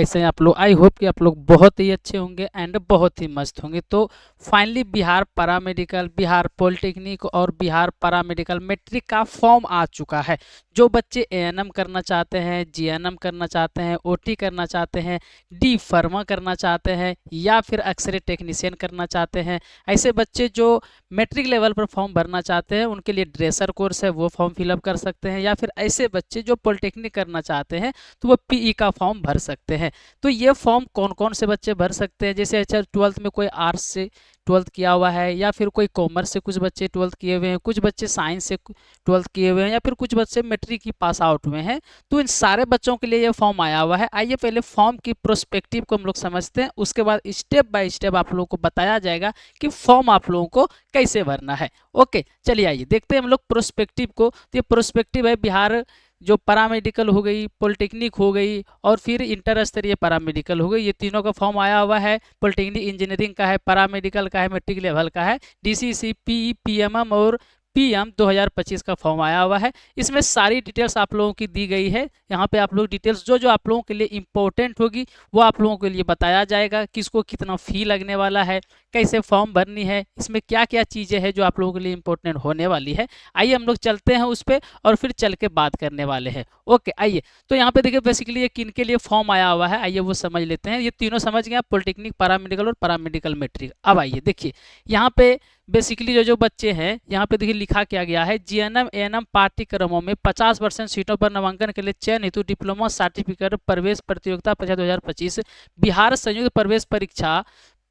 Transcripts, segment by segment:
कैसे हैं आप लोग? आई होप कि आप लोग बहुत ही अच्छे होंगे एंड बहुत ही मस्त होंगे। तो finally Bihar paramedical, Bihar polytechnic और बिहार पैरामेडिकल मैट्रिक का फॉर्म आ चुका है। जो बच्चे एएनएम करना चाहते हैं, जीएनएम करना चाहते हैं, ओटी करना चाहते हैं, डी फार्मा करना चाहते हैं या फिर एक्सरे टेक्नीशियन करना चाहते हैं, ऐसे बच्चे जो मैट्रिक लेवल पर फॉर्म भरना चाहते हैं उनके लिए ड्रेसर कोर्स है वो फॉर्म फिलअप कर सकते हैं, या फिर ऐसे बच्चे जो पॉलिटेक्निक करना चाहते हैं तो वो पीई का फॉर्म भर सकते हैं। तो ये फॉर्म कौन कौन से बच्चे भर सकते हैं? जैसे अच्छा 12th में कोई आर्ट्स से 12th किया हुआ है, या फिर कोई कॉमर्स से कुछ बच्चे 12th किए हुए हैं, कुछ बच्चे साइंस से 12th किए हुए हैं, या फिर कुछ बच्चे मैट्रिक की पास आउट हुए हैं। तो इन सारे बच्चों के लिए ये फॉर्म आया हुआ है। आइए पहले फॉर्म की प्रोस्पेक्टिव को हम लोग समझते हैं, उसके बाद स्टेप बाय स्टेप आप लोगों को बताया जाएगा कि फॉर्म आप लोगों को कैसे भरना है। ओके, चलिए आइए देखते हैं हम लोग प्रोस्पेक्टिव को। तो ये प्रोस्पेक्टिव है बिहार जो पैरामेडिकल हो गई, पॉलिटेक्निक हो गई और फिर इंटर स्तरीय पैरामेडिकल हो गई, ये तीनों का फॉर्म आया हुआ है। पॉलिटेक्निक इंजीनियरिंग का है, पैरामेडिकल का है, मैट्रिक लेवल का है, डीसीसी, पीई, पीएमएम और पीएम 2025 का फॉर्म आया हुआ है। इसमें सारी डिटेल्स आप लोगों की दी गई है। यहाँ पे आप लोग डिटेल्स जो जो आप लोगों के लिए इंपॉर्टेंट होगी वो आप लोगों के लिए बताया जाएगा, किसको कितना फी लगने वाला है, कैसे फॉर्म भरनी है, इसमें क्या क्या चीज़ें हैं जो आप लोगों के लिए इंपॉर्टेंट होने वाली है। आइए हम लोग चलते हैं उस पर और फिर चल के बात करने वाले हैं। ओके आइए, तो यहाँ पे देखिए बेसिकली ये किन के लिए फॉर्म आया हुआ है, आइए वो समझ लेते हैं। ये तीनों समझ गए, पॉलिटेक्निक, पैरामेडिकल और पैरामेडिकल मैट्रिक। अब आइए देखिए यहाँ पे बेसिकली जो जो बच्चे हैं यहाँ पे देखिए लिखा क्या गया है, जीएनएम एएनएम पाठ्यक्रमों में 50% सीटों पर नामांकन के लिए चयन हेतु डिप्लोमा सर्टिफिकेट प्रवेश प्रतियोगिता परीक्षा 2025 बिहार संयुक्त प्रवेश परीक्षा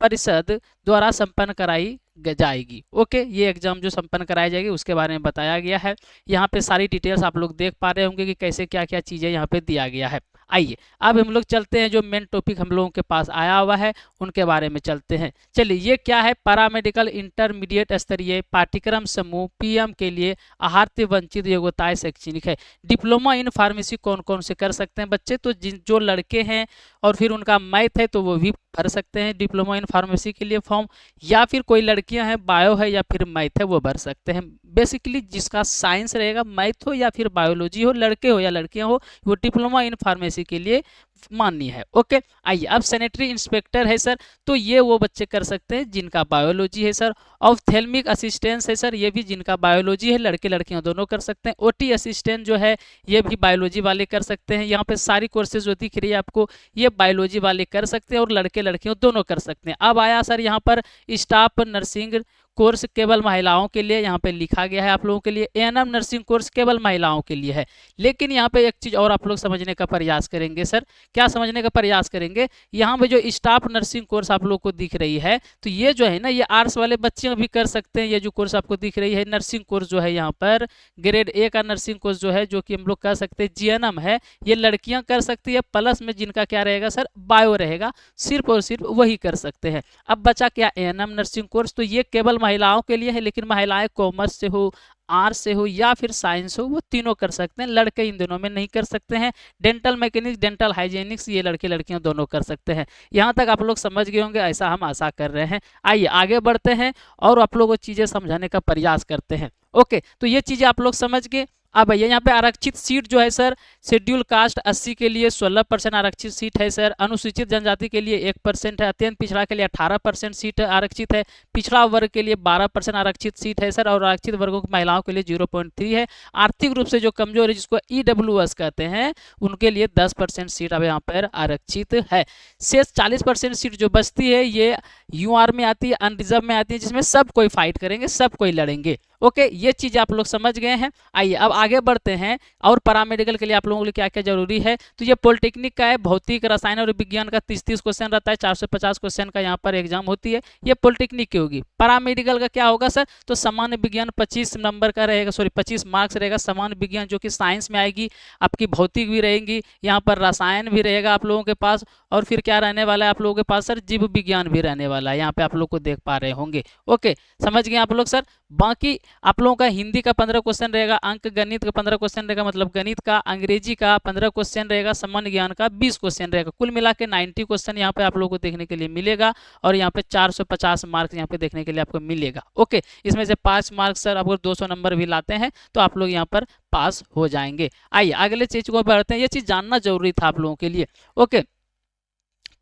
परिषद द्वारा संपन्न कराई जाएगी। ओके, ये एग्जाम जो संपन्न कराई जाएगी उसके बारे में बताया गया है। यहाँ पे सारी डिटेल्स आप लोग देख पा रहे होंगे कि कैसे क्या क्या चीज़ें यहाँ पे दिया गया है। आइए अब हम लोग चलते हैं, जो मेन टॉपिक हम लोगों के पास आया हुआ है उनके बारे में चलते हैं। चलिए ये क्या है, पैरामेडिकल इंटरमीडिएट स्तरीय पाठ्यक्रम समूह पीएम के लिए आहार्य वंचित योग्यताएं शैक्षणिक है। डिप्लोमा इन फार्मेसी कौन कौन से कर सकते हैं बच्चे? तो जिन जो लड़के हैं और फिर उनका मैथ है तो वो भी भर सकते हैं डिप्लोमा इन फार्मेसी के लिए फॉर्म, या फिर कोई लड़कियां हैं बायो है या फिर मैथ है वो भर सकते हैं। बेसिकली जिसका साइंस रहेगा, मैथ हो या फिर बायोलॉजी हो, लड़के हो या लड़कियां हो, वो डिप्लोमा इन फार्मेसी के लिए मान्य है। ओके आइए, अब सैनिटरी इंस्पेक्टर है सर, तो ये वो बच्चे कर सकते हैं जिनका बायोलॉजी है सर। ऑफ्थेल्मिक असिस्टेंस है सर, ये भी जिनका बायोलॉजी है, लड़के लड़कियां दोनों कर सकते हैं। ओटी असिस्टेंट जो है ये भी बायोलॉजी वाले कर सकते हैं। यहाँ पे सारी कोर्सेज जो दिख रही है आपको ये बायोलॉजी वाले कर सकते हैं और लड़के लड़कियां दोनों कर सकते हैं। अब आया सर यहाँ पर स्टाफ नर्सिंग कोर्स केवल महिलाओं के लिए, यहाँ पे लिखा गया है आप लोगों के लिए एएनएम नर्सिंग कोर्स केवल महिलाओं के लिए है। लेकिन यहाँ पे एक चीज़ और आप लोग समझने का प्रयास करेंगे सर, क्या समझने का प्रयास करेंगे, यहाँ पे जो स्टाफ नर्सिंग कोर्स आप लोग को दिख रही है तो ये जो है ना ये आर्ट्स वाले बच्चे भी कर सकते हैं। ये जो कोर्स आपको दिख रही है नर्सिंग कोर्स जो है यहाँ पर ग्रेड ए का नर्सिंग कोर्स जो है जो कि हम लोग कर सकते हैं जीएनएम है, ये लड़कियां कर सकती है। प्लस में जिनका क्या रहेगा सर, बायो रहेगा, सिर्फ और सिर्फ वही कर सकते हैं। अब बचा क्या, एएनएम नर्सिंग कोर्स, तो ये केवल महिलाओं के लिए है, लेकिन महिलाएं कॉमर्स से हो, आर्ट्स से हो या फिर साइंस हो वो तीनों कर सकते हैं, लड़के इन दोनों में नहीं कर सकते हैं। डेंटल मैकेनिक्स, डेंटल हाइजीनिक्स ये लड़के लड़कियां दोनों कर सकते हैं। यहाँ तक आप लोग समझ गए होंगे, ऐसा हम आशा कर रहे हैं। आइए आगे बढ़ते हैं और आप लोगों को चीज़ें समझाने का प्रयास करते हैं। ओके, तो ये चीज़ें आप लोग समझ गए। अब भैया यहाँ पे आरक्षित सीट जो है सर, शेड्यूल कास्ट 80 के लिए 16% आरक्षित सीट है सर, अनुसूचित जनजाति के लिए 1% है, अत्यंत पिछड़ा के लिए 18% सीट आरक्षित है, पिछड़ा वर्ग के लिए 12% आरक्षित सीट है सर, और आरक्षित वर्गों की महिलाओं के लिए 0.3 है। आर्थिक रूप से जो कमजोर है जिसको ईडब्ल्यूएस कहते हैं उनके लिए 10% सीट अब यहाँ पर आरक्षित है। शेष 40% सीट जो बचती है ये यूआर में आती है, अनरिजर्व में आती है, जिसमें सब कोई फाइट करेंगे, सब कोई लड़ेंगे। ओके, ये चीज आप लोग समझ गए हैं। आइए अब आगे बढ़ते हैं, और पैरामेडिकल के लिए आप लोगों के लिए क्या क्या जरूरी है। तो ये पॉलिटेक्निक का है, भौतिक रसायन और विज्ञान का 30-30 क्वेश्चन रहता है, 450 क्वेश्चन का यहाँ पर एग्जाम होती है, ये पॉलिटेक्निक की होगी। पैरामेडिकल का क्या होगा सर, तो सामान्य विज्ञान 25 नंबर का रहेगा, सॉरी 25 मार्क्स रहेगा सामान्य विज्ञान, जो कि साइंस में आएगी। आपकी भौतिक भी रहेंगी, यहाँ पर रसायन भी रहेगा आप लोगों के पास, और फिर क्या रहने वाला है आप लोगों के पास सर, जीव विज्ञान भी रहने वाला है, यहाँ पे आप लोग को देख पा रहे होंगे। ओके, समझ गए आप लोग सर। बाकी आप लोगों का हिंदी का 15 क्वेश्चन रहेगा, अंक गणित का 15 क्वेश्चन रहेगा, मतलब गणित का, अंग्रेजी का 15 क्वेश्चन रहेगा, सामान्य ज्ञान का 20 क्वेश्चन रहेगा, कुल मिला के 90 क्वेश्चन यहाँ पे आप लोगों को देखने के लिए मिलेगा, और यहाँ पे 450 मार्क्स यहाँ पे देखने के लिए आपको मिलेगा। ओके, इसमें से 5 मार्क्स सर अगर 200 नंबर भी लाते हैं तो आप लोग यहाँ पर पास हो जाएंगे। आइए अगले चीज को बढ़ते हैं, ये चीज जानना जरूरी था आप लोगों के लिए। ओके,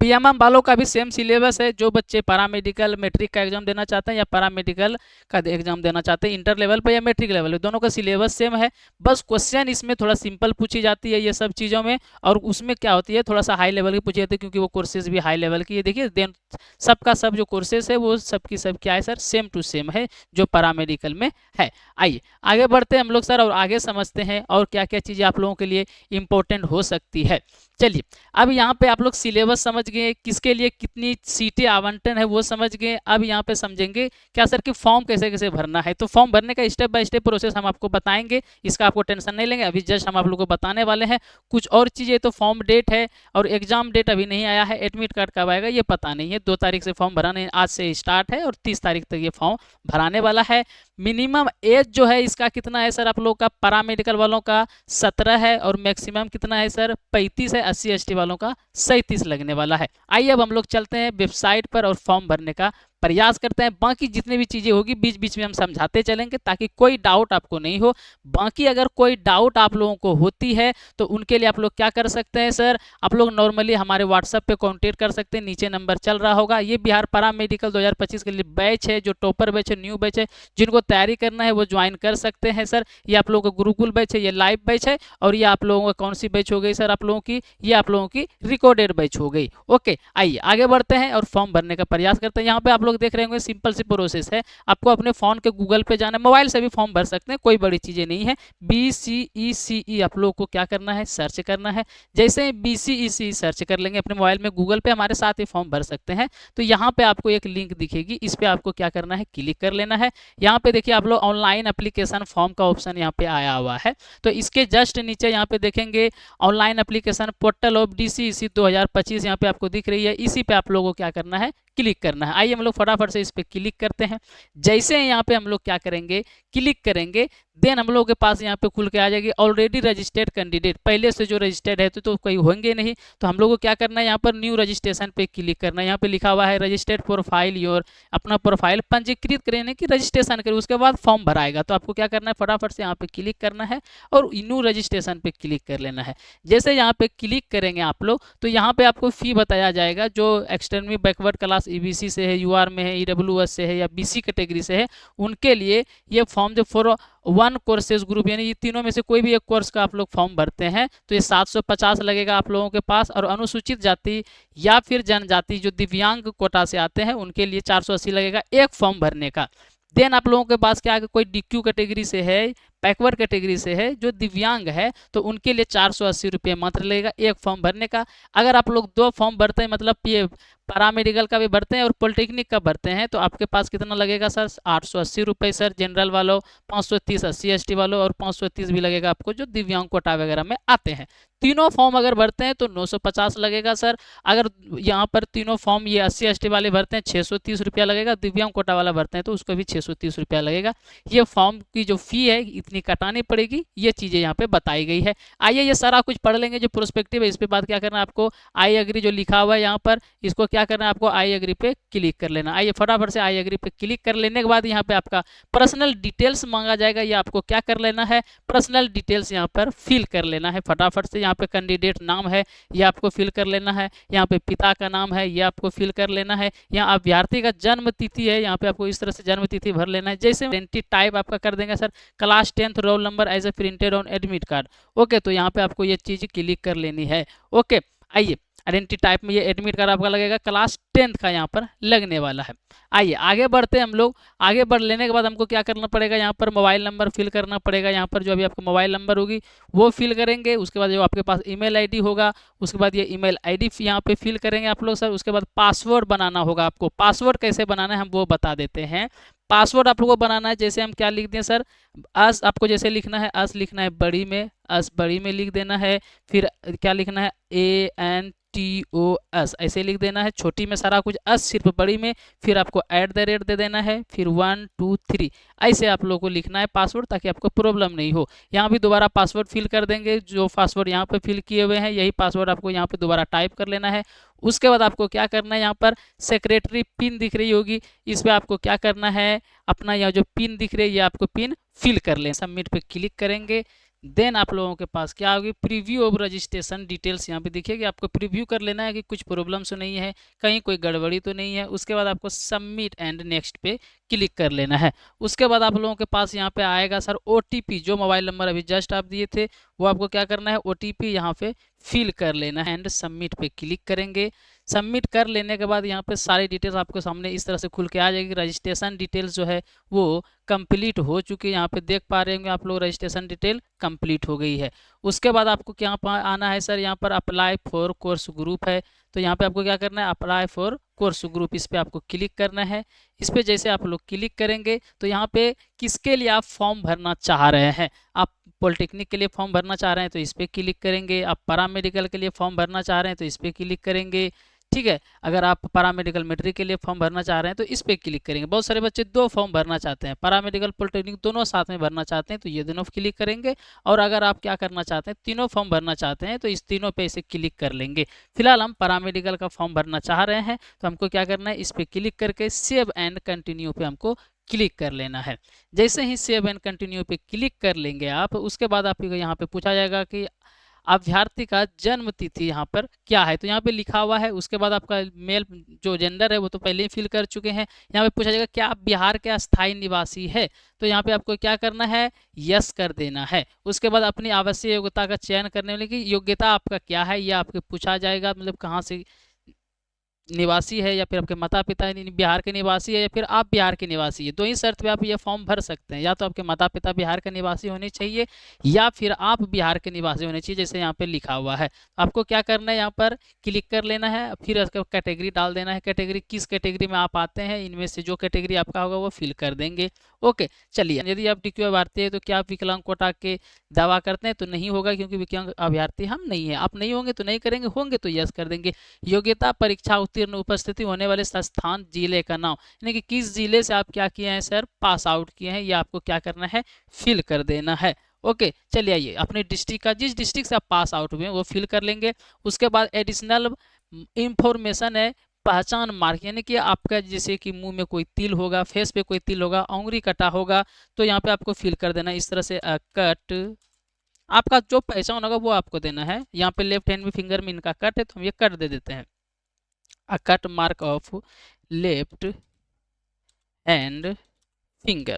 पीएमएम वालों का भी सेम सिलेबस है। जो बच्चे पैरामेडिकल मैट्रिक का एग्जाम देना चाहते हैं या पैरामेडिकल का एग्जाम देना चाहते हैं इंटर लेवल पे या मैट्रिक लेवल पे, दोनों का सिलेबस सेम है। बस क्वेश्चन इसमें थोड़ा सिंपल पूछी जाती है ये सब चीज़ों में, और उसमें क्या होती है थोड़ा सा हाई लेवल की पूछी जाती है, क्योंकि वो कोर्सेज भी हाई लेवल की है। देखिए देन सबका सब जो कोर्सेज है वो सबकी सब क्या है सर, सेम टू सेम है जो पैरामेडिकल में है। आइए आगे बढ़ते हैं हम लोग सर और आगे समझते हैं और क्या क्या चीज़ें आप लोगों के लिए इंपॉर्टेंट हो सकती है। चलिए अब यहाँ पे आप लोग सिलेबस समझ गए, किसके लिए कितनी सीटें आवंटन है वो समझ गए। अब यहाँ पे समझेंगे क्या सर कि फॉर्म कैसे कैसे भरना है। तो फॉर्म भरने का स्टेप बाय स्टेप प्रोसेस हम आपको बताएंगे, इसका आपको टेंशन नहीं लेंगे। अभी जस्ट हम आप लोग को बताने वाले हैं कुछ और चीज़ें। तो फॉर्म डेट है और एग्जाम डेट अभी नहीं आया है, एडमिट कार्ड कब आएगा ये पता नहीं है। 2 तारीख से फॉर्म भराने आज से स्टार्ट है और 30 तारीख तक ये फॉर्म भराने वाला है। मिनिमम एज जो है इसका कितना है सर, आप लोग का पैरामेडिकल वालों का 17 है और मैक्सिमम कितना है सर 35 है। SC ST वालों का 37 लगने वाला है। आइए अब हम लोग चलते हैं वेबसाइट पर और फॉर्म भरने का प्रयास करते हैं। बाकी जितनी भी चीज़ें होगी बीच बीच में हम समझाते चलेंगे ताकि कोई डाउट आपको नहीं हो। बाकी अगर कोई डाउट आप लोगों को होती है तो उनके लिए आप लोग क्या कर सकते हैं सर, आप लोग नॉर्मली हमारे व्हाट्सएप पे कांटेक्ट कर सकते हैं, नीचे नंबर चल रहा होगा। ये बिहार पैरामेडिकल 2025 के लिए बैच है, जो टॉपर बैच है, न्यू बैच है, जिनको तैयारी करना है वो ज्वाइन कर सकते हैं सर। ये आप लोगों का गुरुकुल बैच है, ये लाइव बैच है। और ये आप लोगों का कौन सी बैच हो गई सर आप लोगों की, ये आप लोगों की रिकॉर्डेड बैच हो गई। ओके आइए आगे बढ़ते हैं और फॉर्म भरने का प्रयास करते हैं। यहाँ पे आप लोग देख रहे होंगे सिंपल सी प्रोसेस है, आपको अपने फोन के गूगल पे जाना है, मोबाइल से भी फॉर्म भर सकते हैं, कोई बड़ी चीजें नहीं है। BCECE आप लोग को क्या करना है, सर्च करना है। जैसे ही BCECE सर्च कर लेंगे अपने मोबाइल में गूगल पे, हमारे साथ ही फॉर्म भर सकते हैं। तो यहाँ पे आपको एक लिंक दिखेगी, इस पे आपको क्या करना है, क्लिक कर लेना है। यहाँ पे देखिए आप लोग ऑनलाइन एप्लीकेशन फॉर्म का ऑप्शन यहाँ पे आया हुआ है। तो इसके जस्ट नीचे यहाँ पे देखेंगे online application portal of DCECE 2025 यहाँ पे आपको दिख रही है। इसी पे आप लोगों को क्या करना है, क्लिक करना है। आइए हम लोग फटाफट से इस पे क्लिक करते हैं। जैसे यहाँ पे हम लोग क्या करेंगे, क्लिक करेंगे, देन हम लोगों के पास यहाँ पे खुल के आ जाएगी ऑलरेडी रजिस्टर्ड कैंडिडेट। पहले से जो रजिस्टर्ड है तो कोई होंगे नहीं, तो हम लोग को क्या करना है, यहाँ पर न्यू रजिस्ट्रेशन पे क्लिक करना है। यहाँ पे लिखा हुआ है रजिस्टर्ड प्रोफाइल योर, अपना प्रोफाइल पंजीकृत करने की रजिस्ट्रेशन करें, उसके बाद फॉर्म भराएगा। तो आपको क्या करना है, फटाफट से यहाँ पे क्लिक करना है और न्यू रजिस्ट्रेशन पे क्लिक कर लेना है। जैसे यहाँ पे क्लिक करेंगे आप लोग तो यहाँ पे आपको फी बताया जाएगा। जो एक्सटर्नली बैकवर्ड क्लास EBC से है, UR में है, EWS से है या BC कैटेगरी से है, उनके लिए ये फॉर्म जो फॉर 1 कोर्सेज ग्रुप यानी ये तीनों में से कोई भी एक कोर्स का आप लोग फॉर्म भरते हैं तो ये 750 लगेगा आप लोगों के पास। और अनुसूचित जाति या फिर जनजाति जो दिव्यांग कोटा से आते हैं उनके लिए 480 लगेगा एक फॉर्म भरने का। देन आप लोगों के पास क्या है, कोई DQ कैटेगरी से है, बैकवर्ड कैटेगरी से है, जो दिव्यांग है तो उनके लिए 480 रुपये मात्र लगेगा एक फॉर्म भरने का। अगर आप लोग 2 फॉर्म भरते हैं, मतलब ये पैरामेडिकल का भी भरते हैं और पॉलिटेक्निक का भरते हैं, तो आपके पास कितना लगेगा सर, 880 रुपये सर जनरल वालों, 530 SC ST वालों और 530 भी लगेगा आपको जो दिव्यांग कोटा वगैरह में आते हैं। तीनों फॉर्म अगर भरते हैं तो 950 लगेगा सर। अगर यहाँ पर तीनों फॉर्म ये SC ST वाले भरते हैं 630 रुपया लगेगा, दिव्यांग कोटा वाला भरते हैं तो उसको भी 630 रुपया लगेगा। ये फॉर्म की जो फी है इतनी कटानी पड़ेगी, ये चीज़ें यहाँ पे बताई गई है। आइए ये सारा कुछ पढ़ लेंगे। जो प्रोस्पेक्टिव है इस पे बात क्या करना है आपको, आई एग्री जो लिखा हुआ है यहाँ पर, इसको क्या करना है आपको, आई एग्री पे क्लिक कर लेना। आइए फटाफट से आई एग्री पे क्लिक कर लेने के बाद यहाँ पे आपका पर्सनल डिटेल्स मांगा जाएगा, ये आपको क्या कर लेना है, पर्सनल डिटेल्स यहाँ पर फिल कर लेना है फटाफट से। यहाँ पे कैंडिडेट नाम है ये आपको फिल कर लेना है, यहाँ पे पिता का नाम है ये आपको फिल कर लेना है, यहाँ अभ्यर्थी का जन्म तिथि है यहाँ पे आपको इस तरह से जन्म तिथि भर लेना है। जैसे आइडेंटिटी टाइप आपका कर देंगे sir class 10th roll number as a printed on admit card. Okay तो यहाँ पे आपको ये चीज़ क्लिक कर लेनी है। ओके आइए आइडेंटिटी टाइप में ये एडमिट कार्ड आपका लगेगा, क्लास 10th का यहाँ पर लगने वाला है। आइए आगे बढ़ते हैं हम लोग। आगे बढ़ लेने के बाद हमको क्या करना पड़ेगा, यहाँ पर मोबाइल नंबर फिल करना पड़ेगा। यहाँ पर जो अभी आपका मोबाइल नंबर होगी वो फिल करेंगे। उसके बाद जो आपके पास ईमेल आईडी होगा उसके बाद ये ईमेल आईडी यहाँ पे फिल करेंगे आप लोग सर। उसके बाद पासवर्ड बनाना होगा आपको। पासवर्ड कैसे बनाना है हम वो बता देते हैं। पासवर्ड आप लोगों को बनाना है, जैसे हम क्या लिख दें सर, अस आपको जैसे लिखना है, अस लिखना है बड़ी में, अस बड़ी में लिख देना है। फिर क्या लिखना है, ANTOS ऐसे लिख देना है, छोटी में सारा कुछ, अस सिर्फ बड़ी में। फिर आपको @ दे देना है, फिर 1 2 3 ऐसे आप लोगों को लिखना है पासवर्ड, ताकि आपको प्रॉब्लम नहीं हो। यहाँ भी दोबारा पासवर्ड फिल कर देंगे। जो पासवर्ड यहाँ पे फिल किए हुए हैं यही पासवर्ड आपको यहाँ पे दोबारा टाइप कर लेना है। उसके बाद आपको क्या करना है, यहाँ पर सेक्रेटरी पिन दिख रही होगी, इस पर आपको क्या करना है, अपना यहाँ जो पिन दिख रही है ये आपको पिन फिल कर लें। सबमिट पे क्लिक करेंगे। देन आप लोगों के पास क्या होगी, प्रीव्यू ऑफ रजिस्ट्रेशन डिटेल्स यहाँ पे दिखेगी। आपको प्रीव्यू कर लेना है कि कुछ प्रॉब्लम्स तो नहीं है, कहीं कोई गड़बड़ी तो नहीं है। उसके बाद आपको सबमिट एंड नेक्स्ट पे क्लिक कर लेना है। उसके बाद आप लोगों के पास यहाँ पे आएगा सर OTP, जो मोबाइल नंबर अभी जस्ट आप दिए थे वो आपको क्या करना है, OTP यहाँ पे फिल कर लेना है एंड सबमिट पे क्लिक करेंगे। सबमिट कर लेने के बाद यहाँ पे सारी डिटेल्स आपके सामने इस तरह से खुल के आ जाएगी। रजिस्ट्रेशन डिटेल्स जो है वो कंप्लीट हो चुकी है, यहाँ पे देख पा रहे होंगे आप लोग, रजिस्ट्रेशन डिटेल कंप्लीट हो गई है। उसके बाद आपको क्या आना है सर, यहाँ पर अप्लाई फॉर कोर्स ग्रुप है, तो यहाँ पे आपको क्या करना है, अप्लाई फॉर कोर्स ग्रुप, इस पे आपको क्लिक करना है। इस पे जैसे आप लोग क्लिक करेंगे तो यहाँ पे किसके लिए आप फॉर्म भरना चाह रहे हैं, आप पॉलिटेक्निक के लिए फॉर्म भरना चाह रहे हैं तो इस पर क्लिक करेंगे, आप पैरामेडिकल के लिए फॉर्म भरना चाह रहे हैं तो इस पर क्लिक करेंगे, ठीक है। अगर आप पैरामेडिकल मैट्रिक के लिए फॉर्म भरना चाह रहे हैं तो इस पर क्लिक करेंगे। बहुत सारे बच्चे दो फॉर्म भरना चाहते हैं, पैरामेडिकल पॉलिटेक्निक दोनों साथ में भरना चाहते हैं तो ये दोनों क्लिक करेंगे। और अगर आप क्या करना चाहते हैं, तीनों फॉर्म भरना चाहते हैं तो इस तीनों पे इसे क्लिक कर लेंगे। फिलहाल हम पैरामेडिकल का फॉर्म भरना चाह रहे हैं तो हमको क्या करना है, इस पर क्लिक करके सेव एंड कंटिन्यू पे हमको क्लिक कर लेना है। जैसे ही सेव एंड कंटिन्यू पे क्लिक कर लेंगे आप, उसके बाद आपको यहाँ पे पूछा जाएगा कि अभ्यर्थी का जन्म तिथि यहाँ पर क्या है, तो यहाँ पे लिखा हुआ है। उसके बाद आपका मेल जो जेंडर है वो तो पहले ही फिल कर चुके हैं। यहाँ पे पूछा जाएगा क्या आप बिहार के अस्थायी निवासी है, तो यहाँ पे आपको क्या करना है, यस कर देना है। उसके बाद अपनी आवश्यक योग्यता का चयन करने वाले की योग्यता आपका क्या है ये आपके पूछा जाएगा, मतलब कहाँ से निवासी है या फिर आपके माता पिता बिहार के निवासी है या फिर आप बिहार के निवासी है। दो ही शर्त पे आप ये फॉर्म भर सकते हैं, या तो आपके माता पिता बिहार के निवासी होने चाहिए या फिर आप बिहार के निवासी होने चाहिए, जैसे यहाँ पे लिखा हुआ है। आपको क्या करना है, यहाँ पर क्लिक कर लेना है, फिर उसका कैटेगरी डाल देना है, कैटेगरी किस कैटेगरी में आप आते हैं, इनमें से जो कैटेगरी आपका होगा वो फिल कर देंगे। ओके चलिए, यदि आप DQ अभ्यर्थी है तो क्या आप विकलांग कोटा के दावा करते हैं, तो नहीं होगा क्योंकि विकलांग अभ्यर्थी हम नहीं है। आप नहीं होंगे तो नहीं करेंगे, होंगे तो यस कर देंगे। योग्यता परीक्षा उत्तीर्ण उपस्थिति होने वाले संस्थान जिले का नाम, यानी कि किस जिले से आप क्या किए हैं सर, पास आउट किए हैं, ये आपको क्या करना है, फिल कर देना है। ओके चलिए, आइए अपने डिस्ट्रिक्ट का, जिस डिस्ट्रिक्ट से आप पास आउट हुए हैं वो फिल कर लेंगे। उसके बाद एडिशनल इंफॉर्मेशन है, पहचान मार्क, यानी कि आपका जैसे कि मुंह में कोई तिल होगा, फेस पे कोई तिल होगा, उंगली कटा होगा, तो यहाँ पे आपको फिल कर देना इस तरह से कट, आपका जो पहचान होगा वो आपको देना है। यहाँ पे लेफ्ट हैंड में फिंगर में इनका कट है तो हम ये कट दे देते हैं, a cut mark of left hand finger,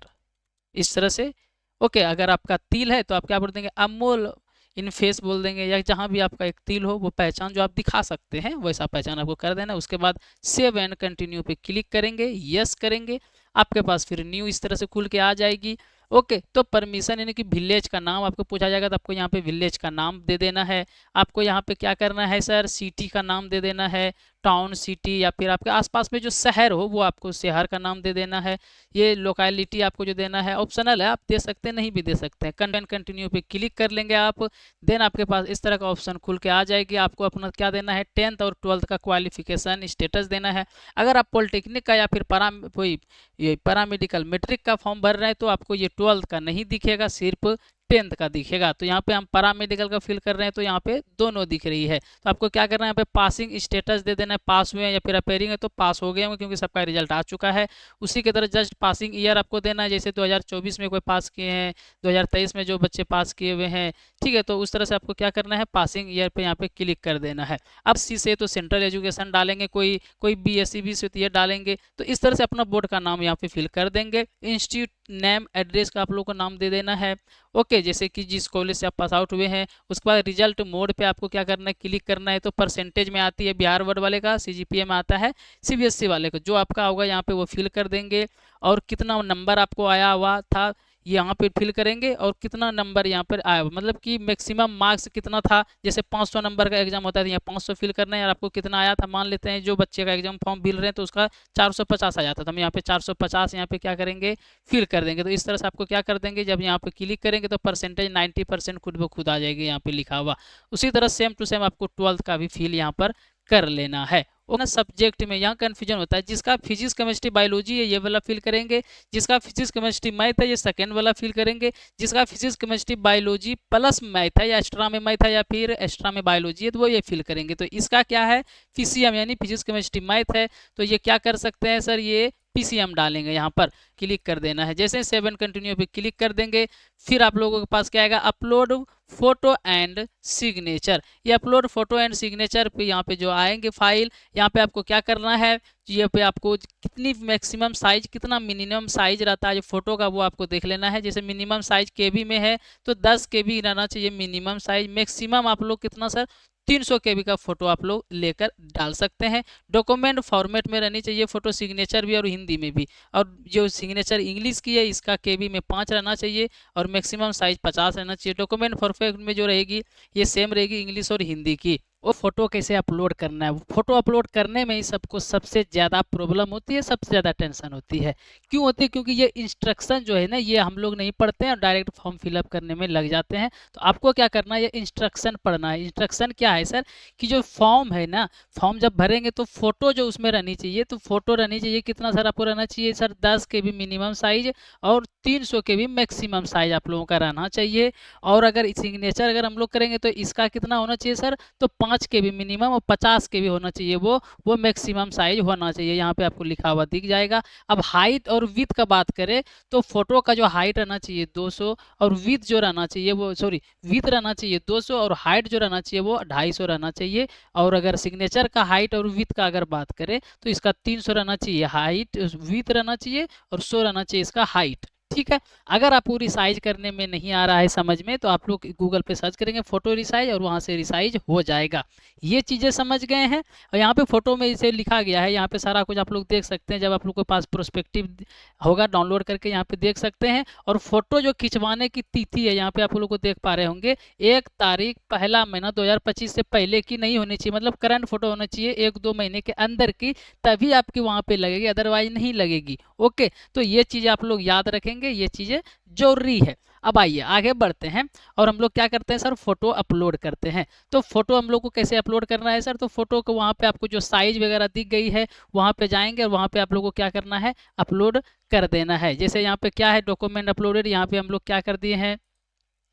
इस तरह से। ओके अगर आपका तिल है तो आप क्या बोल देंगे, अमोल इन फेस बोल देंगे, या जहां भी आपका एक तिल हो वो पहचान जो आप दिखा सकते हैं वैसा पहचान आपको कर देना। उसके बाद सेव एंड कंटिन्यू पे क्लिक करेंगे, यस करेंगे, आपके पास फिर न्यू इस तरह से खुल के आ जाएगी। ओके तो परमिशन यानी कि विलेज का नाम आपको पूछा जाएगा तो आपको यहाँ पे विलेज का नाम दे देना है। आपको यहाँ पे क्या करना है सर, सिटी का नाम दे देना है, टाउन सिटी या फिर आपके आसपास में जो शहर हो वो आपको शहर का नाम दे देना है। ये लोकेलिटी आपको जो देना है ऑप्शनल है, आप दे सकते हैं नहीं भी दे सकते हैं। कंटिन्यू पे क्लिक कर लेंगे आप, देन आपके पास इस तरह का ऑप्शन खुल के आ जाएगी। आपको अपना क्या देना है, 10th और 12th का क्वालिफिकेशन स्टेटस देना है। अगर आप पॉलिटेक्निक का या फिर ये पैरामेडिकल मैट्रिक का फॉर्म भर रहे हैं तो आपको ये 12th का नहीं दिखेगा, सिर्फ 10th का दिखेगा। तो यहाँ पे हम पैरामेडिकल का फिल कर रहे हैं तो यहाँ पे दोनों दिख रही है। तो आपको क्या करना है, यहाँ पे पासिंग स्टेटस दे देना है, पास हुए हैं या फिर अपेयरिंग है तो पास हो गए होंगे क्योंकि सबका रिजल्ट आ चुका है। उसी की तरह जस्ट पासिंग ईयर आपको देना है, जैसे 2024 में कोई पास किए हैं, 2023 में जो बच्चे पास किए हुए हैं, ठीक है। तो उस तरह से आपको क्या करना है, पासिंग ईयर पे यहाँ पे क्लिक कर देना है। अब सी से तो सेंट्रल एजुकेशन डालेंगे, कोई BSc से तो ये डालेंगे, तो इस तरह से अपना बोर्ड का नाम यहाँ पे फिल कर देंगे। इंस्टीट्यूट नेम एड्रेस का आप लोगों को नाम दे देना है। ओके जैसे कि जिस कॉलेज से आप पास आउट हुए हैं। उसके बाद रिजल्ट मोड पे आपको क्या करना है, क्लिक करना है। तो परसेंटेज में आती है बिहार बोर्ड वाले का, CGPA में आता है CBSE वाले का, जो आपका होगा यहाँ पे वो फिल कर देंगे। और कितना नंबर आपको आया हुआ था यहाँ पे फिल करेंगे, और कितना नंबर यहाँ पर आया, मतलब कि मैक्सिमम मार्क्स कितना था। जैसे 500 नंबर का एग्जाम होता है तो यहाँ 500 फिल करना है। और आपको कितना आया था, मान लेते हैं जो बच्चे का एग्जाम फॉर्म फिल रहे हैं तो उसका 450 आ जाता था, हम यहाँ पे 450 यहाँ पे क्या करेंगे, फिल कर देंगे। तो इस तरह से आपको क्या कर देंगे, जब यहाँ पे क्लिक करेंगे तो परसेंटेज 90% खुद ब खुद आ जाएगी यहाँ पे लिखा हुआ। उसी तरह सेम टू सेम आपको 12th का भी फिल यहाँ पर कर लेना है। और ना सब्जेक्ट में यहाँ कन्फ्यूजन होता है, जिसका फिजिक्स केमिस्ट्री बायोलॉजी है ये वाला फिल करेंगे, जिसका फिजिक्स केमिस्ट्री मैथ है ये सेकेंड वाला फिल करेंगे, जिसका physics chemistry biology plus math है या एक्स्ट्रा में मैथ है या फिर एक्स्ट्रा में बायोलॉजी है तो वो ये फिल करेंगे। तो इसका क्या है, PCM यानी फिजिक्स केमिस्ट्री मैथ है तो ये क्या कर सकते हैं सर, ये PCM डालेंगे, यहाँ पर क्लिक कर देना है। जैसे 7 कंटिन्यू पे क्लिक कर देंगे, फिर आप लोगों के पास क्या आएगा, अपलोड फोटो एंड सिग्नेचर। ये अपलोड फोटो एंड सिग्नेचर पे यहाँ पे जो आएंगे फाइल, यहाँ पे आपको क्या करना है, ये पे आपको कितनी मैक्सिमम साइज कितना मिनिमम साइज रहता है जो फोटो का वो आपको देख लेना है। जैसे मिनिमम साइज KB में है तो 10 KB रहना चाहिए मिनिमम साइज। मैक्सिमम आप लोग कितना सर, 300 KB का फोटो आप लोग लेकर डाल सकते हैं। डॉक्यूमेंट फॉर्मेट में रहनी चाहिए फोटो, सिग्नेचर भी और हिंदी में भी। और जो सिग्नेचर इंग्लिश की है इसका KB में 5 रहना चाहिए और मैक्सिमम साइज 50 रहना चाहिए। डॉक्यूमेंट फॉर्मेट में जो रहेगी ये सेम रहेगी इंग्लिश और हिंदी की। वो फोटो कैसे अपलोड करना है, फोटो अपलोड करने में ही सबको सबसे ज़्यादा प्रॉब्लम होती है, सबसे ज़्यादा टेंशन होती है। क्यों होती है, क्योंकि ये इंस्ट्रक्शन जो है ना ये हम लोग नहीं पढ़ते हैं और डायरेक्ट फॉर्म फिलअप करने में लग जाते हैं। तो आपको क्या करना है, ये इंस्ट्रक्शन पढ़ना है। इंस्ट्रक्शन क्या है सर, कि जो फॉर्म है ना, फॉर्म जब भरेंगे तो फोटो जो उसमें रहनी चाहिए, तो फोटो रहनी चाहिए कितना सर आपको रहना चाहिए सर, 10 KB मिनिमम साइज और 300 KB मैक्सिमम साइज आप लोगों का रहना चाहिए। और अगर सिग्नेचर अगर हम लोग करेंगे तो इसका कितना होना चाहिए सर, तो 5 KB मिनिमम और 50 KB होना चाहिए, वो मैक्सिमम साइज होना चाहिए। यहाँ पे आपको लिखा हुआ दिख जाएगा। अब हाइट और विड्थ का बात करें तो फोटो का जो हाइट रहना चाहिए 200 और विड्थ जो रहना चाहिए वो विड्थ रहना चाहिए 200 और हाइट जो रहना चाहिए वो 250 रहना चाहिए। और अगर सिग्नेचर का हाइट और विड्थ का अगर बात करें तो इसका 300 रहना चाहिए हाइट, विड्थ रहना चाहिए और 100 रहना चाहिए इसका हाइट। ठीक है। अगर आप पूरी साइज करने में नहीं आ रहा है समझ में तो आप लोग गूगल पे सर्च करेंगे फोटो रिसाइज और वहां से रिसाइज हो जाएगा। ये चीज़ें समझ गए हैं। और यहाँ पे फोटो में इसे लिखा गया है, यहाँ पे सारा कुछ आप लोग देख सकते हैं। जब आप लोग के पास प्रोस्पेक्टिव होगा डाउनलोड करके यहाँ पे देख सकते हैं। और फोटो जो खिंचवाने की तिथि है यहाँ पे आप लोग को देख पा रहे होंगे, 1 तारीख पहला महीना 2025 से पहले की नहीं होनी चाहिए, मतलब करंट फोटो होना चाहिए 1-2 महीने के अंदर की, तभी आपकी वहाँ पे लगेगी, अदरवाइज नहीं लगेगी। ओके, तो ये चीज़ आप लोग याद रखेंगे, ये चीज़ें जरूरी है। अब आइए आगे बढ़ते हैं और हम लोग क्या करते हैं सर, फोटो अपलोड करते हैं। तो फोटो हम लोग को कैसे अपलोड करना है सर, तो फोटो को वहाँ पे आपको जो साइज वगैरह दिख गई है वहाँ पे जाएंगे और वहाँ पे आप लोग को क्या करना है, अपलोड कर देना है। जैसे यहाँ पे क्या है, डॉक्यूमेंट अपलोडेड, यहाँ पे हम लोग क्या कर दिए हैं,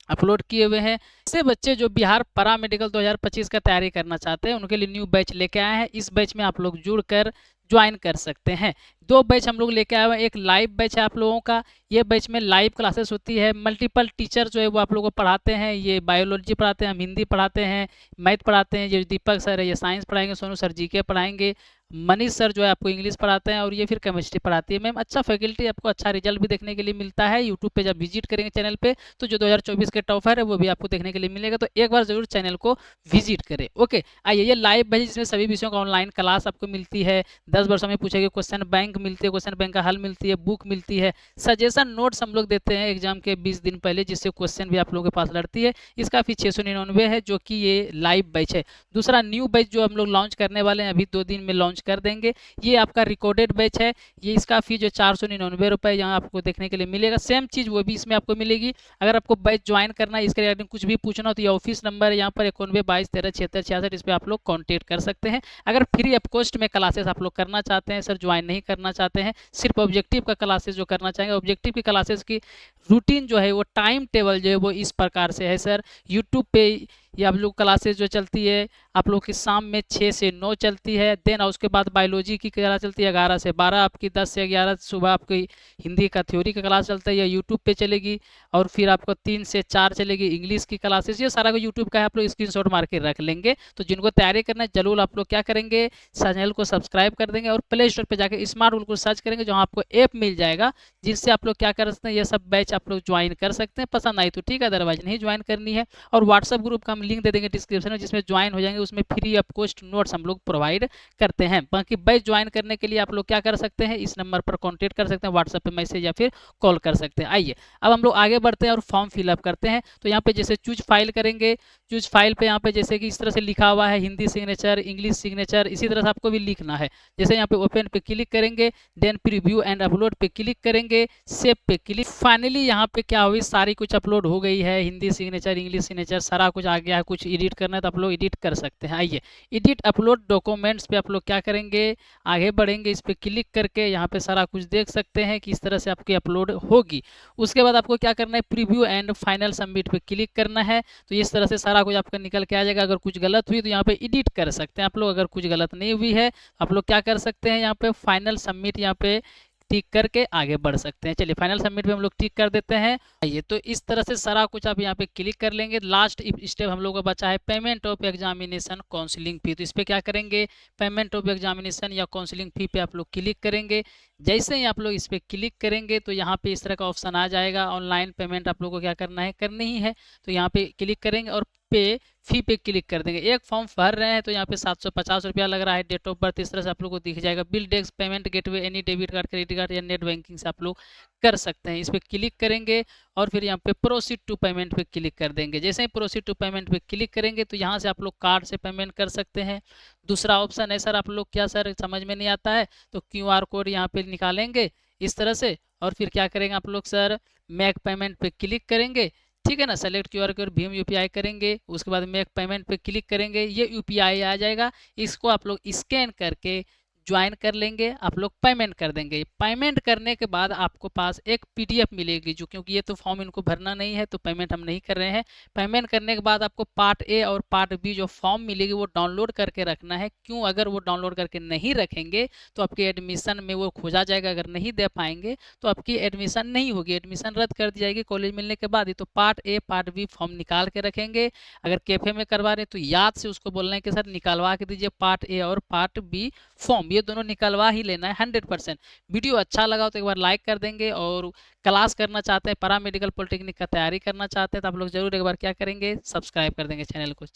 अपलोड किए हुए हैं। ऐसे बच्चे जो बिहार पैरा मेडिकल 2025 का तैयारी करना चाहते हैं उनके लिए न्यू बैच लेके आए हैं। इस बैच में आप लोग जुड़कर ज्वाइन कर सकते हैं। 2 बैच हम लोग लेके आए हुए हैं। एक लाइव बैच है आप लोगों का, ये बैच में लाइव क्लासेस होती है। मल्टीपल टीचर जो है वो आप लोगों को पढ़ाते हैं। ये बायोलॉजी पढ़ाते हैं, हम हिंदी पढ़ाते हैं, मैथ पढ़ाते हैं। ये दीपक सर है ये साइंस पढ़ाएंगे, सोनू सर GK पढ़ाएंगे, मनीष सर जो है आपको इंग्लिश पढ़ाते हैं और ये फिर केमिस्ट्री पढ़ाती है। मैम अच्छा फैकल्टी, आपको अच्छा रिजल्ट भी देखने के लिए मिलता है। यूट्यूब पे जब विजिट करेंगे चैनल पे तो जो 2024 के टॉपर है वो भी आपको देखने के लिए मिलेगा। तो एक बार जरूर चैनल को विजिट करें। ओके, आइए, ये लाइव बैच जिसमें सभी विषयों का ऑनलाइन क्लास आपको मिलती है। 10 वर्षों में पूछे गए क्वेश्चन बैंक मिलती है, क्वेश्चन बैंक का हल मिलती है, बुक मिलती है, सजेशन नोट्स हम लोग देते हैं एग्जाम के 20 दिन पहले, जिससे क्वेश्चन भी आप लोगों के पास लड़ती है। इसका फीस 699 है, जो कि ये लाइव बैच है। दूसरा न्यू बैच जो हम लोग लॉन्च करने वाले हैं, अभी 2 दिन में लॉन्च कर देंगे, ये आपका रिकॉर्डेड बैच है। ये इसका फीस जो 499 रुपये यहाँ आपको देखने के लिए मिलेगा। सेम चीज़ वो भी इसमें आपको मिलेगी। अगर आपको बैच ज्वाइन करना है, इसके रिगार्डिंग कुछ भी पूछना हो तो ये ऑफिस नंबर है यहाँ पर 91 22 13 76 66, इस पर आप लोग कॉन्टेक्ट कर सकते हैं। अगर फ्री ऑफ कॉस्ट में क्लासेस आप लोग करना चाहते हैं सर, ज्वाइन नहीं करना चाहते हैं, सिर्फ ऑब्जेक्टिव का क्लासेस जो करना चाहेंगे, ऑब्जेक्टिव की क्लासेस की रूटीन जो है वो टाइम टेबल जो है वो इस प्रकार से है सर। यूट्यूब पे ये आप लोग क्लासेस जो चलती है आप लोग की शाम में 6 से 9 चलती है। देन उसके बाद बायोलॉजी की क्लास चलती है 11 से 12, आपकी 10 से 11 सुबह आपकी हिंदी का थ्योरी का क्लास चलता है, ये यूट्यूब पे चलेगी। और फिर आपको 3 से 4 चलेगी इंग्लिश की क्लासेस। ये सारा यूट्यूब का है, आप लोग स्क्रीनशॉट मार के रख लेंगे। तो जिनको तैयारी करना है जरूर आप लोग क्या करेंगे, चैनल को सब्सक्राइब कर देंगे और प्ले स्टोर पर जाकर स्मार्ट रूल को सर्च करेंगे, जहाँ आपको ऐप मिल जाएगा जिससे आप लोग क्या कर सकते हैं, ये सब बैच आप लोग ज्वाइन कर सकते हैं। पसंद आई तो ठीक है, अदरवाइज नहीं ज्वाइन करनी है। और व्हाट्सअप ग्रुप का हम लिंक दे देंगे डिस्क्रिप्शन में, जिसमें ज्वाइन हो जाएंगे। उसमें फ्री ऑफ कॉस्ट नोट्स हम लोग प्रोवाइड करते हैं। बाकी बैच ज्वाइन करने के लिए आप लोग क्या कर सकते हैं, इस नंबर पर कॉन्टेक्ट कर सकते हैं, व्हाट्सएप पे मैसेज या फिर कॉल कर सकते हैं। आइए अब हम लोग आगे बढ़ते हैं और फॉर्म फिलअप करते हैं। तो यहाँ पे जैसे चूज फाइल करेंगे, चूज फाइल पे यहाँ पे जैसे कि इस तरह से लिखा हुआ है हिंदी सिग्नेचर, इंग्लिश सिग्नेचर, इसी तरह से आपको भी लिखना है। जैसे यहाँ पे ओपन पे क्लिक करेंगे, देन प्रीव्यू एंड अपलोड पे क्लिक करेंगे, सेव पे क्लिक। फाइनली यहाँ पे क्या हुई, सारी कुछ अपलोड हो गई है, हिंदी सिग्नेचर, इंग्लिश सिग्नेचर सारा कुछ आ गया है। कुछ एडिट करना है तो आप लोग एडिट कर सकते हैं। आइए एडिट अपलोड डॉक्यूमेंट्स पे आप लोग क्या करेंगे, आगे बढ़ेंगे, इस पे क्लिक करके यहाँ पे सारा कुछ देख सकते हैं कि इस तरह से आपकी अपलोड होगी। उसके बाद आपको क्या करना है, प्रीव्यू एंड फाइनल सबमिट पे क्लिक करना है। तो इस तरह से सारा कुछ आपका निकल के आ जाएगा। अगर कुछ गलत हुई तो यहाँ पे एडिट कर सकते हैं आप लोग, अगर कुछ गलत नहीं हुई है आप लोग क्या कर सकते हैं, यहाँ पे फाइनल सबमिट यहाँ पे टिक करके आगे बढ़ सकते हैं। चलिए फाइनल सबमिट पे हम लोग टिक कर देते हैं। आइए तो इस तरह से सारा कुछ आप यहाँ पे क्लिक कर लेंगे। लास्ट स्टेप हम लोगों का बचा है पेमेंट ऑफ एग्जामिनेशन काउंसलिंग फी। तो इस पर क्या करेंगे, पेमेंट ऑफ एग्जामिनेशन या काउंसलिंग फी पे आप लोग क्लिक करेंगे। जैसे ही आप लोग इस पर क्लिक करेंगे तो यहाँ पे इस तरह का ऑप्शन आ जाएगा, ऑनलाइन पेमेंट आप लोग को क्या करना है, करनी ही है। तो यहाँ पे क्लिक करेंगे और पे फी पे क्लिक कर देंगे। एक फॉर्म भर रहे हैं तो यहाँ पे 750 रुपया लग रहा है। डेट ऑफ बर्थ इस तरह से आप लोग को दिख जाएगा। Bill desk payment gateway any debit card credit card या नेट बैंकिंग से आप लोग कर सकते हैं। इस पर क्लिक करेंगे और फिर यहाँ पे प्रोसीड टू पेमेंट पे क्लिक कर देंगे। जैसे ही प्रोसीड टू पेमेंट पे क्लिक करेंगे तो यहाँ से आप लोग कार्ड से पेमेंट कर सकते हैं। दूसरा ऑप्शन है सर आप लोग क्या सर समझ में नहीं आता है, तो QR कोड यहाँ पे निकालेंगे इस तरह से और फिर क्या करेंगे आप लोग सर मेक पेमेंट पे क्लिक करेंगे। ठीक है ना, select QR code Bhim UPI करेंगे, उसके बाद मेक पेमेंट पे क्लिक करेंगे। ये UPI आ जाएगा, इसको आप लोग स्कैन करके ज्वाइन कर लेंगे, आप लोग पेमेंट कर देंगे। पेमेंट करने के बाद आपको पास एक PDF मिलेगी, जो क्योंकि ये तो फॉर्म इनको भरना नहीं है तो पेमेंट हम नहीं कर रहे हैं। पेमेंट करने के बाद आपको पार्ट ए और पार्ट बी जो फॉर्म मिलेगी वो डाउनलोड करके रखना है। क्यों, अगर वो डाउनलोड करके नहीं रखेंगे तो आपके एडमिशन में वो खोजा जाएगा। अगर नहीं दे पाएंगे तो आपकी एडमिशन नहीं होगी, एडमिशन रद्द कर दी जाएगी कॉलेज मिलने के बाद ही। तो part A part B form निकाल के रखेंगे। अगर कैफे में करवा रहे हैं तो याद से उसको बोलना है कि सर निकालवा के दीजिए पार्ट ए और पार्ट बी फॉर्म, ये दोनों निकलवा ही लेना है 100%। वीडियो अच्छा लगा तो एक बार लाइक कर देंगे, और क्लास करना चाहते हैं पैरा मेडिकल पॉलिटेक्निक का तैयारी करना चाहते हैं तो आप लोग जरूर एक बार क्या करेंगे, सब्सक्राइब कर देंगे चैनल को।